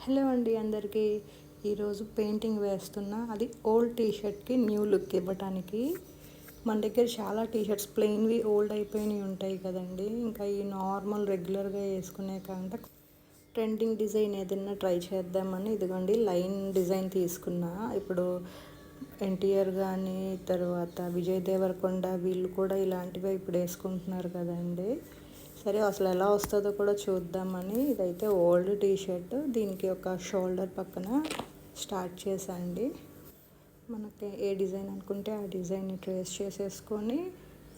Hello అండి అందరికీ. ఈరోజు పెయింటింగ్ వేస్తున్నా. అది ఓల్డ్ టీషర్ట్కి న్యూ లుక్ ఇవ్వటానికి. మన దగ్గర చాలా టీషర్ట్స్ ప్లెయిన్వి ఓల్డ్ అయిపోయినవి ఉంటాయి కదండి. ఇంకా ఈ నార్మల్ రెగ్యులర్గా వేసుకునే కాకుండా ట్రెండింగ్ డిజైన్ ఏదైనా ట్రై చేద్దామని ఇదిగోండి లైన్ డిజైన్ తీసుకున్నా. ఇప్పుడు ఎన్టీఆర్ కానీ తర్వాత విజయ్ దేవరకొండ వీళ్ళు కూడా ఇలాంటివే ఇప్పుడు వేసుకుంటున్నారు కదండి. సరే అసలు ఎలా వస్తుందో కూడా చూద్దామని ఇదైతే ఓల్డ్ టీషర్ట్. దీనికి ఒక షోల్డర్ పక్కన స్టార్ట్ చేశాండి. మనకి ఏ డిజైన్ అనుకుంటే ఆ డిజైన్ని ట్రేస్ చేసేసుకొని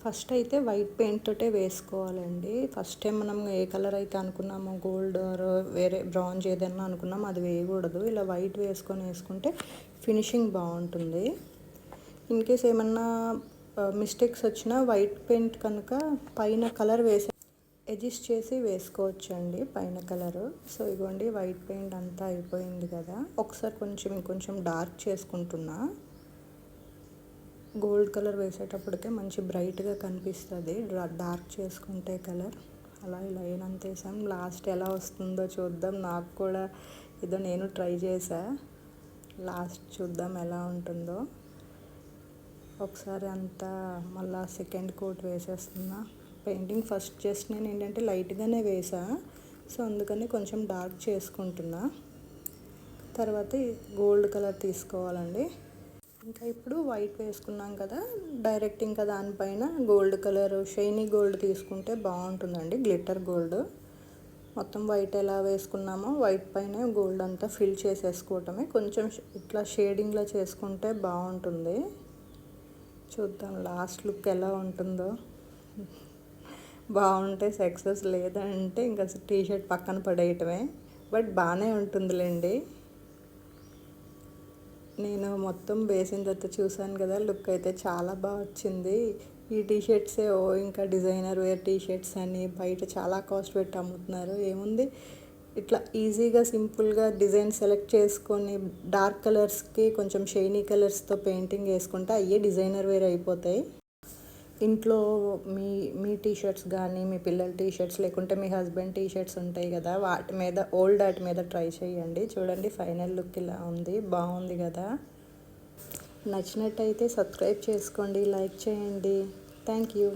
ఫస్ట్ అయితే వైట్ పెయింట్ తోటే వేసుకోవాలండి. ఫస్ట్ టైం మనం ఏ కలర్ అయితే అనుకున్నామో గోల్డ్ ఆర్ వేరే బ్రాంజ్ ఏదైనా అనుకున్నామో అది వేయకూడదు. ఇలా వైట్ వేసుకుంటే ఫినిషింగ్ బాగుంటుంది. ఇన్ కేస్ ఏమన్నా మిస్టేక్స్ వచ్చినా వైట్ పెయింట్ కనుక పైన కలర్ అడ్జస్ట్ చేసి వేసుకోవచ్చండి పైన కలరు. సో ఇదిగోండి వైట్ పెయింట్ అంతా అయిపోయింది కదా. ఒకసారి ఇంకొంచెం డార్క్ చేసుకుంటున్నా. గోల్డ్ కలర్ వేసేటప్పటికే మంచి బ్రైట్గా కనిపిస్తుంది డార్క్ చేసుకుంటే కలర్. అలా ఇలా ఏనంత వేసాం. లాస్ట్ ఎలా వస్తుందో చూద్దాం. నాకు కూడా నేను ట్రై చేసా. లాస్ట్ చూద్దాం ఎలా ఉంటుందో. ఒకసారి అంతా మళ్ళీ సెకండ్ కోట్ వేసేస్తున్నా. పెయింటింగ్ ఫస్ట్ జస్ట్ నేను ఏంటంటే లైట్గానే వేసా. సో అందుకని కొంచెం డార్క్ చేసుకుంటున్నా. తర్వాత గోల్డ్ కలర్ తీసుకోవాలండి. ఇంకా ఇప్పుడు వైట్ వేసుకున్నాం కదా, డైరెక్ట్ ఇంకా దానిపైన గోల్డ్ కలర్ షైనీ గోల్డ్ తీసుకుంటే బాగుంటుందండి. Glitter gold. మొత్తం వైట్ ఎలా వేసుకున్నామో వైట్ పైన గోల్డ్ అంతా ఫిల్ చేసేసుకోవటమే. కొంచెం ఇట్లా షేడింగ్లో చేసుకుంటే బాగుంటుంది. చూద్దాం లాస్ట్ లుక్ ఎలా ఉంటుందో. బాగుంటే సక్సెస్, లేదంటే ఇంకా టీషర్ట్ పక్కన పడేయటమే. బట్ బాగానే ఉంటుందిలేండి. నేను మొత్తం వేసిన తర్వాత చూసాను కదా, లుక్ అయితే చాలా బాగా వచ్చింది. ఈ టీషర్ట్సే ఇంకా డిజైనర్ వేర్ టీషర్ట్స్ అని బయట చాలా కాస్ట్ పెట్టి అమ్ముతున్నారు. ఏముంది ఇట్లా ఈజీగా సింపుల్గా డిజైన్ సెలెక్ట్ చేసుకొని డార్క్ కలర్స్కి కొంచెం షైనీ కలర్స్తో పెయింటింగ్ వేసుకుంటే అయ్యే డిజైనర్ వేర్ అయిపోతాయి. ఇంట్లో మీ టీషర్ట్స్ కానీ మీ పిల్లల టీషర్ట్స్ లేకుంటే మీ హస్బెండ్ టీషర్ట్స్ ఉంటాయి కదా, వాటి మీద ట్రై చేయండి. చూడండి ఫైనల్ లుక్ ఇలా ఉంది. బాగుంది కదా. నచ్చినట్టయితే సబ్స్క్రైబ్ చేసుకోండి, లైక్ చేయండి. Thank you.